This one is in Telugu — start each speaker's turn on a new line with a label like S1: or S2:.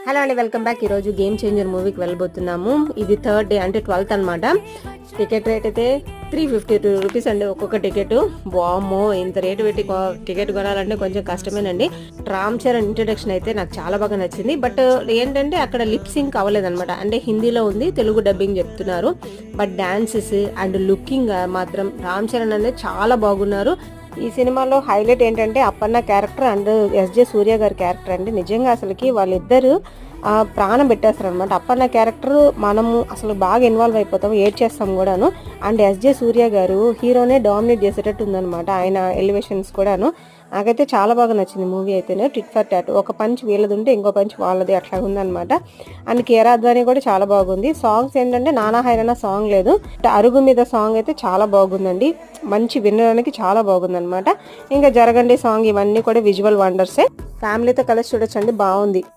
S1: హలో అండి, వెల్కమ్ బ్యాక్. ఈరోజు గేమ్ చేంజర్ మూవీకి వెళ్ళబోతున్నాము. ఇది థర్డ్ డే అంటే 12th అనమాట. టికెట్ రేట్ అయితే 352 రూపీస్ అండి ఒక్కొక్క టికెట్. బామ్మో, ఇంత రేటు పెట్టి టికెట్ కొనాలంటే కొంచెం కష్టమేనండి. రామ్ చరణ్ ఇంట్రడక్షన్ అయితే నాకు చాలా బాగా నచ్చింది. బట్ ఏంటంటే అక్కడ లిప్ సింక్ అవ్వలేదన్నమాట. అంటే హిందీలో ఉంది, తెలుగు డబ్బింగ్ చెప్తున్నారు. బట్ డాన్సెస్ అండ్ లుకింగ్ మాత్రం రామ్ చరణ్ అనేది చాలా బాగున్నారు. ఈ సినిమాలో హైలైట్ ఏంటంటే అప్పన్న క్యారెక్టర్ అండ్ ఎస్జే సూర్య గారి క్యారెక్టర్ అండి. నిజంగా అసలుకి వాళ్ళిద్దరు ప్రాణం పెట్టేస్తారు అనమాట. అప్పన్న క్యారెక్టర్ మనము అసలు బాగా ఇన్వాల్వ్ అయిపోతాము, ఏడ్ చేస్తాం కూడాను. అండ్ ఎస్జే సూర్య గారు హీరోనే డామినేట్ చేసేటట్టు ఉందనమాట, ఆయన ఎలివేషన్స్ కూడాను. నాకైతే చాలా బాగా నచ్చింది మూవీ అయితేనే. టిట్ ఫర్ టాట్, ఒక పంచ్ వీళ్ళది ఉంటే ఇంకో పంచ్ వాళ్ళది, అట్లా ఉందనమాట. అండ్ కేరా అద్వానీ కూడా చాలా బాగుంది. సాంగ్స్ ఏంటంటే నానా హైరానా సాంగ్ లేదు, అరుగు మీద సాంగ్ అయితే చాలా బాగుందండి. మంచి వినడానికి చాలా బాగుందనమాట. ఇంకా జరగండి సాంగ్, ఇవన్నీ కూడా విజువల్ వండర్సే. ఫ్యామిలీతో కలిసి చూడొచ్చండి, బాగుంది.